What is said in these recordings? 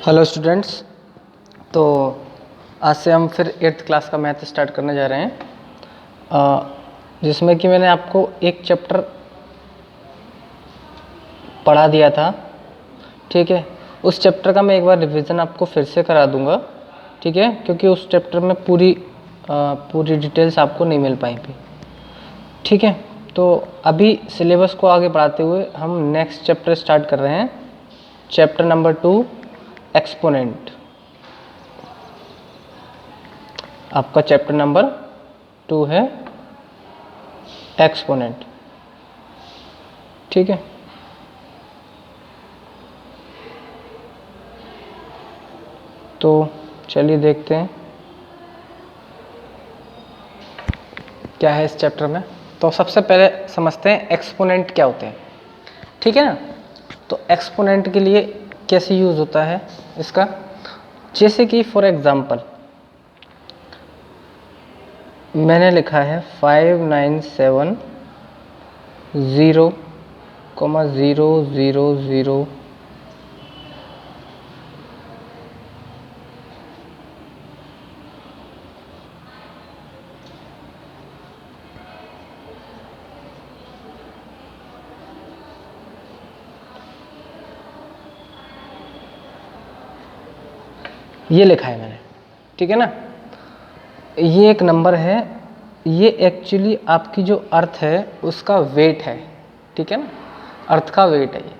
Hello students. तो आज से हम फिर 8th क्लास का मैथ स्टार्ट करने जा रहे हैं, जिसमें कि मैंने आपको एक चैप्टर पढ़ा दिया था। ठीक है, उस चैप्टर का मैं एक बार रिवीजन आपको फिर से करा दूंगा। ठीक है, क्योंकि उस चैप्टर में पूरी डिटेल्स आपको नहीं मिल पाई थी। ठीक है, तो अभी सिलेबस को आगे बढ़ाते हुए हम नेक्स्ट चैप्टर स्टार्ट कर रहे हैं। Chapter number 2 exponent. आपका चैप्टर नंबर 2 है एक्सपोनेंट। ठीक है, तो चलिए देखते हैं क्या है इस चैप्टर में। तो सबसे पहले समझते हैं एक्सपोनेंट क्या होते हैं। ठीक है ना, तो एक्सपोनेंट के लिए कैसे यूज़ होता है इसका, जैसे कि फॉर एग्जांपल मैंने लिखा है 597,0,000 ये लिखा है मैंने। ठीक है ना, ये एक नंबर है, ये एक्चुअली आपकी जो अर्थ है उसका वेट है। ठीक है ना, अर्थ का वेट है ये।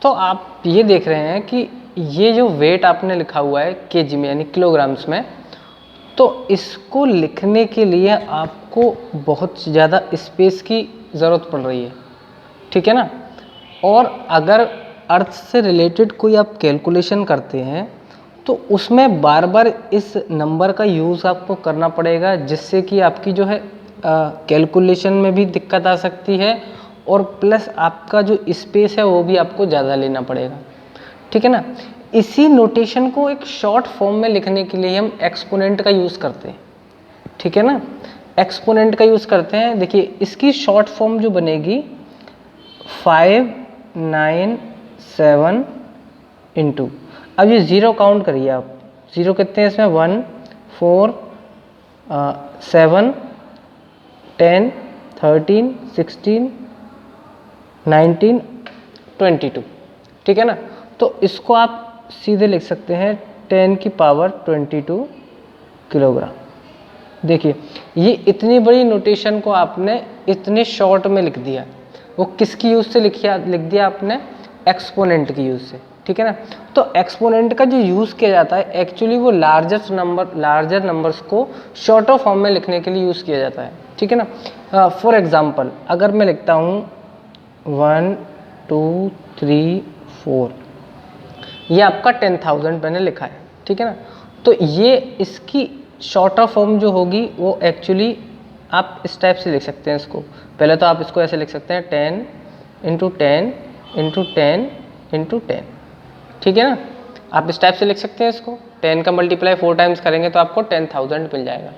तो आप ये देख रहे हैं कि ये जो वेट आपने लिखा हुआ है केजी में यानी किलोग्राम्स में, तो इसको लिखने के लिए आपको बहुत ज़्यादा स्पेस की ज़रूरत पड़ रही है। ठीक है ना, और अगर अर्थ से रिलेटेड कोई आप कैलकुलेशन करते हैं तो उसमें बार बार इस नंबर का यूज़ आपको करना पड़ेगा, जिससे कि आपकी जो है कैलकुलेशन में भी दिक्कत आ सकती है और प्लस आपका जो स्पेस है वो भी आपको ज़्यादा लेना पड़ेगा। ठीक है ना, इसी नोटेशन को एक शॉर्ट फॉर्म में लिखने के लिए हम एक्सपोनेंट का यूज़ करते हैं। ठीक है ना, एक्सपोनेंट का यूज़ करते हैं। देखिए इसकी शॉर्ट फॉर्म जो बनेगी 597 इंटू, अब ये ज़ीरो काउंट करिए आप। ज़ीरो कितने हैं इसमें, 1 4 7 10 13 16 19 22। ठीक है ना, तो इसको आप सीधे लिख सकते हैं 10 की पावर 22 किलोग्राम। देखिए ये इतनी बड़ी नोटेशन को आपने इतने शॉर्ट में लिख दिया। वो किसकी यूज़ से लिख दिया आपने, एक्सपोनेंट की यूज़ से। ठीक है ना, तो एक्सपोनेंट का जो यूज़ किया जाता है एक्चुअली वो लार्जर नंबर्स को शॉर्टर फॉर्म में लिखने के लिए यूज़ किया जाता है। ठीक है ना, फॉर एग्जांपल अगर मैं लिखता हूँ 1 2 3 4, ये आपका 10,000 मैंने लिखा है। ठीक है ना, तो ये इसकी शॉर्टर फॉर्म जो होगी वो एक्चुअली आप इस टाइप से लिख सकते हैं इसको। पहले तो आप इसको ऐसे लिख सकते हैं 10 इंटू 10 इंटू 10 इंटू 10। ठीक है ना, आप इस टाइप से लिख सकते हैं इसको। 10 का मल्टीप्लाई 4 टाइम्स करेंगे तो आपको 10,000 मिल जाएगा।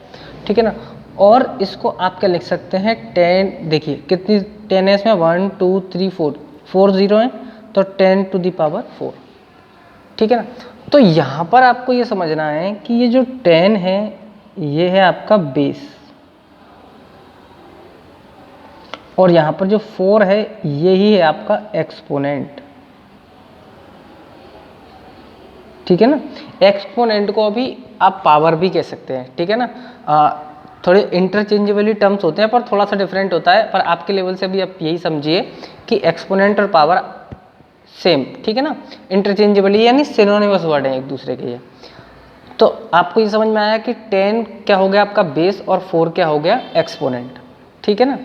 ठीक है ना, और इसको आप क्या लिख सकते हैं 10, देखिए कितनी 10 है इसमें, 1 2 3 4 जीरो है तो 10 टू द पावर 4। ठीक है ना, तो यहाँ पर आपको ये समझना है कि ये जो 10 है ये है आपका बेस, और यहाँ पर जो 4 है यही है आपका एक्सपोनेंट। ठीक है ना, एक्सपोनेंट को अभी आप पावर भी कह सकते हैं। ठीक है ना, थोड़े इंटरचेंजेबली टर्म्स होते हैं पर थोड़ा सा डिफरेंट होता है, पर आपके लेवल से भी आप यही समझिए कि एक्सपोनेंट और पावर सेम। ठीक है ना, इंटरचेंजेबली यानी सिनोनिमस वर्ड हैं एक दूसरे के ये। तो आपको ये समझ में आया कि 10 क्या हो गया आपका बेस और 4 क्या हो गया एक्सपोनेंट। ठीक है ना,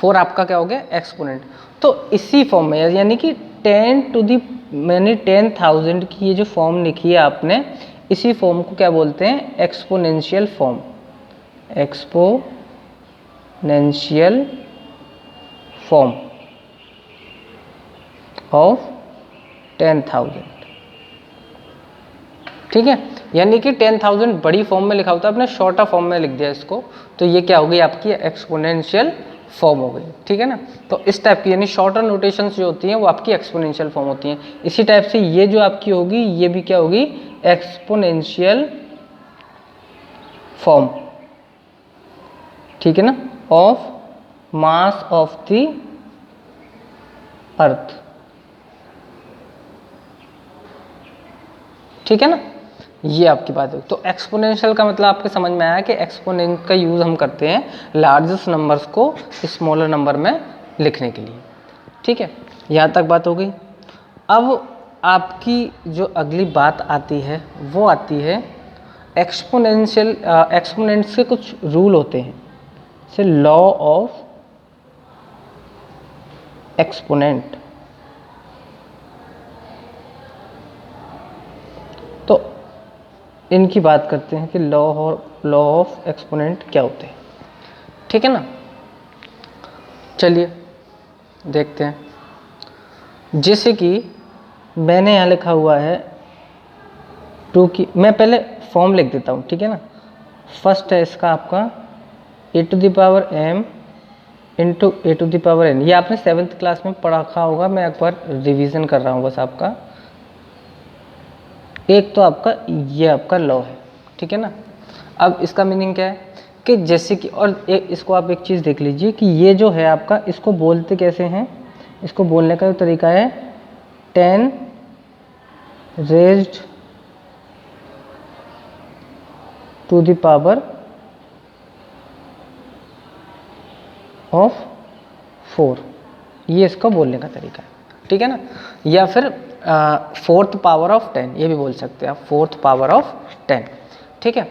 4 आपका क्या हो गया एक्सपोनेंट। तो इसी फॉर्म में यानी कि 10 टू दी मैंने 10,000 की ये जो फॉर्म लिखी है आपने, इसी फॉर्म को क्या बोलते हैं, exponential form. Exponential form of 10,000। ठीक है, यानी कि 10,000 बड़ी फॉर्म में लिखा होता है, आपने शॉर्टर फॉर्म में लिख दिया इसको, तो ये क्या हो गई आपकी एक्सपोनेंशियल फॉर्म हो गई। ठीक है ना, तो इस टाइप की यानी शॉर्टर नोटेशंस जो होती हैं वो आपकी एक्सपोनेंशियल फॉर्म होती हैं। इसी टाइप से ये जो आपकी होगी ये भी क्या होगी एक्सपोनेंशियल फॉर्म, ठीक है ना, of mass of the earth, ठीक है ना, ये आपकी बात है। तो एक्सपोनेंशियल का मतलब आपके समझ में आया कि एक्सपोनेंट का यूज़ हम करते हैं लार्जेस्ट नंबर्स को स्मॉलर नंबर में लिखने के लिए, ठीक है। यहाँ तक बात हो गई। अब आपकी जो अगली बात आती है वो आती है एक्सपोनेंशियल, एक्सपोनेंट्स के कुछ रूल होते हैं, जैसे लॉ ऑफ एक्सपोनेंट। तो इनकी बात करते हैं कि लॉ ऑफ एक्सपोनेंट क्या होते हैं, ठीक है ना। चलिए देखते हैं। जैसे कि मैंने यहाँ लिखा हुआ है 2 की, मैं पहले फॉर्म लिख देता हूँ, ठीक है ना। फर्स्ट है इसका आपका a⁻m इंटू a⁻n। ये आपने 7th क्लास में पढ़ा रखा होगा, मैं एक बार रिवीजन कर रहा हूँ बस आपका। एक तो आपका ये आपका लॉ है, ठीक है ना। अब इसका मीनिंग क्या है कि जैसे कि, और इसको आप एक चीज़ देख लीजिए कि ये जो है आपका, इसको बोलते कैसे हैं, इसको बोलने का जो तरीका है 10 raised to the power of 4, ये इसका बोलने का तरीका है, ठीक है ना। या फिर 4th पावर ऑफ 10, ये भी बोल सकते हैं आप, 4th पावर ऑफ 10, ठीक है।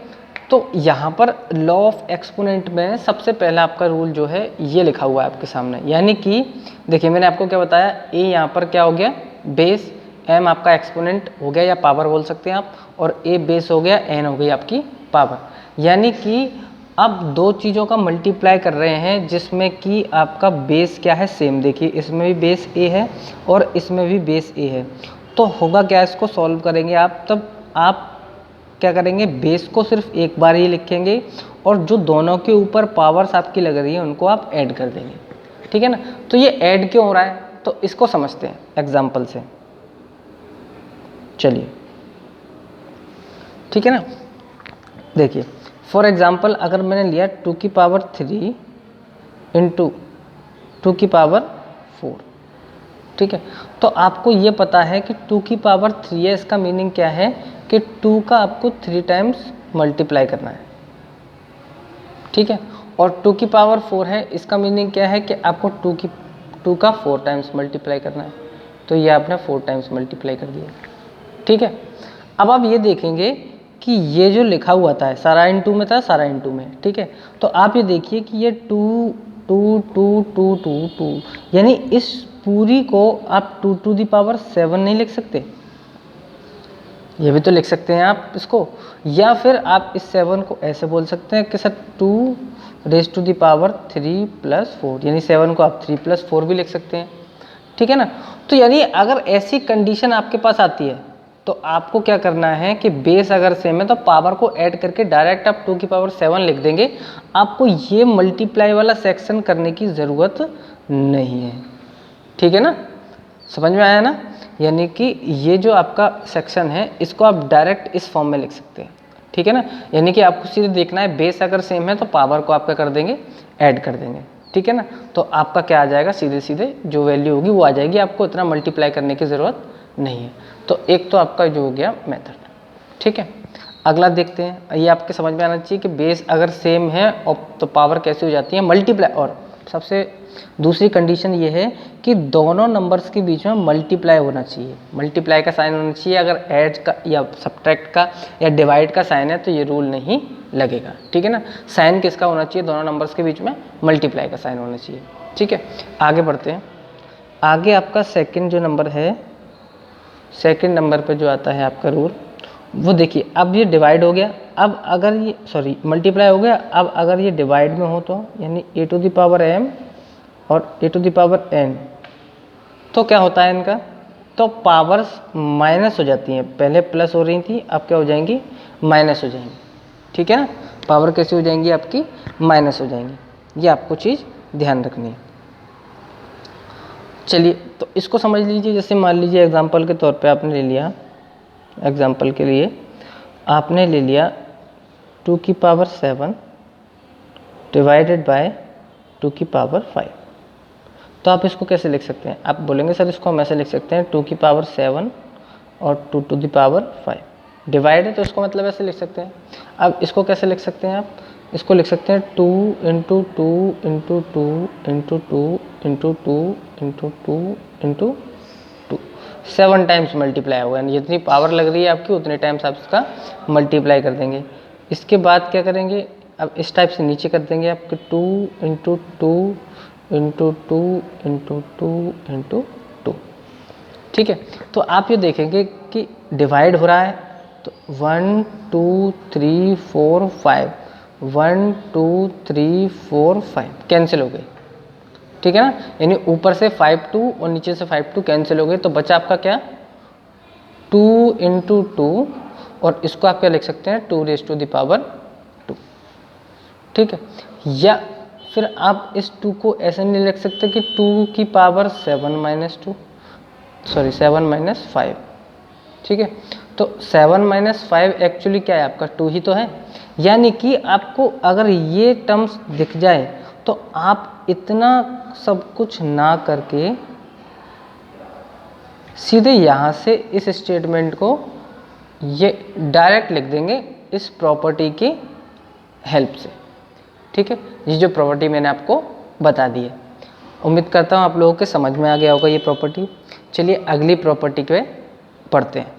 तो यहाँ पर लॉ ऑफ एक्सपोनेंट में सबसे पहला आपका रूल जो है ये लिखा हुआ है आपके सामने, यानी कि देखिए मैंने आपको क्या बताया, ए यहाँ पर क्या हो गया बेस, एम आपका एक्सपोनेंट हो गया या पावर बोल सकते हैं आप, और ए बेस हो गया, एन हो गई आपकी पावर। यानी कि अब दो चीज़ों का मल्टीप्लाई कर रहे हैं जिसमें कि आपका बेस क्या है सेम। देखिए इसमें भी बेस ए है और इसमें भी बेस ए है, तो होगा क्या, इसको सॉल्व करेंगे आप, तब आप क्या करेंगे, बेस को सिर्फ एक बार ही लिखेंगे और जो दोनों के ऊपर पावर्स आपकी लग रही है उनको आप ऐड कर देंगे, ठीक है ना। तो ये ऐड क्यों हो रहा है, तो इसको समझते हैं एग्जाम्पल से। चलिए ठीक है ना, देखिए फॉर एग्जाम्पल अगर मैंने लिया 2 की पावर 3 इंटू 2 की पावर 4, ठीक है। तो आपको ये पता है कि 2 की पावर 3 है, इसका मीनिंग क्या है कि 2 का आपको 3 टाइम्स मल्टीप्लाई करना है, ठीक है। और 2 की पावर 4 है, इसका मीनिंग क्या है कि आपको 2 का 4 टाइम्स मल्टीप्लाई करना है, तो ये आपने 4 टाइम्स मल्टीप्लाई कर दिया, ठीक है। अब आप ये देखेंगे कि ये जो लिखा हुआ था सारा इनटू में था, सारा इनटू में, ठीक है। तो आप ये देखिए कि ये 2 2 2 2 2 2, यानी इस पूरी को आप 2 टू दी पावर 7 नहीं लिख सकते, ये भी तो लिख सकते हैं आप इसको, या फिर आप इस 7 को ऐसे बोल सकते हैं कि sir 2 raise to the power 3 plus 4, यानी 7 को आप 3 प्लस 4 भी लिख सकते हैं, ठीक है ना। तो यानी अगर ऐसी कंडीशन आपके पास आती है तो आपको क्या करना है कि बेस अगर सेम है तो पावर को ऐड करके डायरेक्ट आप 2 की पावर 7 लिख देंगे, आपको ये मल्टीप्लाई वाला सेक्शन करने की ज़रूरत नहीं है, ठीक है ना, समझ में आया ना। यानी कि ये जो आपका सेक्शन है इसको आप डायरेक्ट इस फॉर्म में लिख सकते हैं, ठीक है ना। यानी कि आपको सीधे देखना है बेस अगर सेम है तो पावर को आपका कर देंगे, ऐड कर देंगे, ठीक है ना। तो आपका क्या आ जाएगा, सीधे सीधे जो वैल्यू होगी वो आ जाएगी, आपको इतना मल्टीप्लाई करने की ज़रूरत नहीं है। तो एक तो आपका जो हो गया मेथड, ठीक है। अगला देखते हैं, ये आपके समझ में आना चाहिए कि बेस अगर सेम है और तो पावर कैसे हो जाती है मल्टीप्लाई, और सबसे दूसरी कंडीशन ये है कि दोनों नंबर्स के बीच में मल्टीप्लाई होना चाहिए, मल्टीप्लाई का साइन होना चाहिए। अगर ऐड का या सब्ट्रैक्ट का या डिवाइड का साइन है तो ये रूल नहीं लगेगा, ठीक है ना। साइन किसका होना चाहिए, दोनों नंबर्स के बीच में मल्टीप्लाई का साइन होना चाहिए, ठीक है। आगे बढ़ते हैं, आगे आपका सेकेंड जो नंबर है, सेकेंड नंबर पे जो आता है आपका रूल, वो देखिए अब ये डिवाइड हो गया, अब अगर ये सॉरी मल्टीप्लाई हो गया, अब अगर ये डिवाइड में हो तो यानी a to the power m और a to the power n, तो क्या होता है इनका, तो पावर्स माइनस हो जाती हैं, पहले प्लस हो रही थी अब क्या हो जाएंगी, माइनस हो जाएंगी, ठीक है ना। पावर कैसे हो जाएंगी आपकी, माइनस हो जाएंगी, ये आपको चीज़ ध्यान रखनी है। चलिए तो इसको समझ लीजिए, जैसे मान लीजिए एग्जांपल के तौर पे आपने ले लिया एग्जाम्पल के लिए आपने ले लिया 2 की पावर 7 डिवाइडेड बाय 2 की पावर 5, तो आप इसको कैसे लिख सकते हैं? आप बोलेंगे सर इसको हम ऐसे लिख सकते हैं 2 की पावर 7 और 2 टू द पावर 5, डिवाइड है तो इसको मतलब ऐसे लिख सकते हैं। अब इसको कैसे लिख सकते हैं आप? इसको लिख सकते हैं 2 into 2 into 2 into 2 into 2 into 2 into 2, 7 times multiply होगा, यानी जितनी पावर लग रही है आपकी उतने टाइम्स आप इसका मल्टीप्लाई कर देंगे। इसके बाद क्या करेंगे? अब इस टाइप से नीचे कर देंगे आपके 2 इंटू 2 इंटू 2 इंटू 2 इंटू 2। ठीक है, तो आप ये देखेंगे कि डिवाइड हो रहा है तो 1 2 3 4 5, 1 2 3 4 5 कैंसिल हो गए। ठीक है ना, यानी ऊपर से 5 2 और नीचे से 5 2 कैंसिल हो गए, तो बचा आपका क्या? 2 इंटू 2, और इसको आप क्या लिख सकते हैं? 2 रेज़ टू द पावर 2। ठीक है, या फिर आप इस 2 को ऐसे नहीं लिख सकते कि 2 की पावर 7 माइनस 2, सॉरी 7 माइनस 5। ठीक है, तो 7 माइनस 5 एक्चुअली क्या है आपका? 2 ही तो है। यानी कि आपको अगर ये टर्म्स दिख जाए तो आप इतना सब कुछ ना करके सीधे यहाँ से इस स्टेटमेंट को ये डायरेक्ट लिख देंगे इस प्रॉपर्टी की हेल्प से। ठीक है, ये जो प्रॉपर्टी मैंने आपको बता दी है, उम्मीद करता हूँ आप लोगों के समझ में आ गया होगा ये प्रॉपर्टी। चलिए अगली प्रॉपर्टी पे पढ़ते हैं।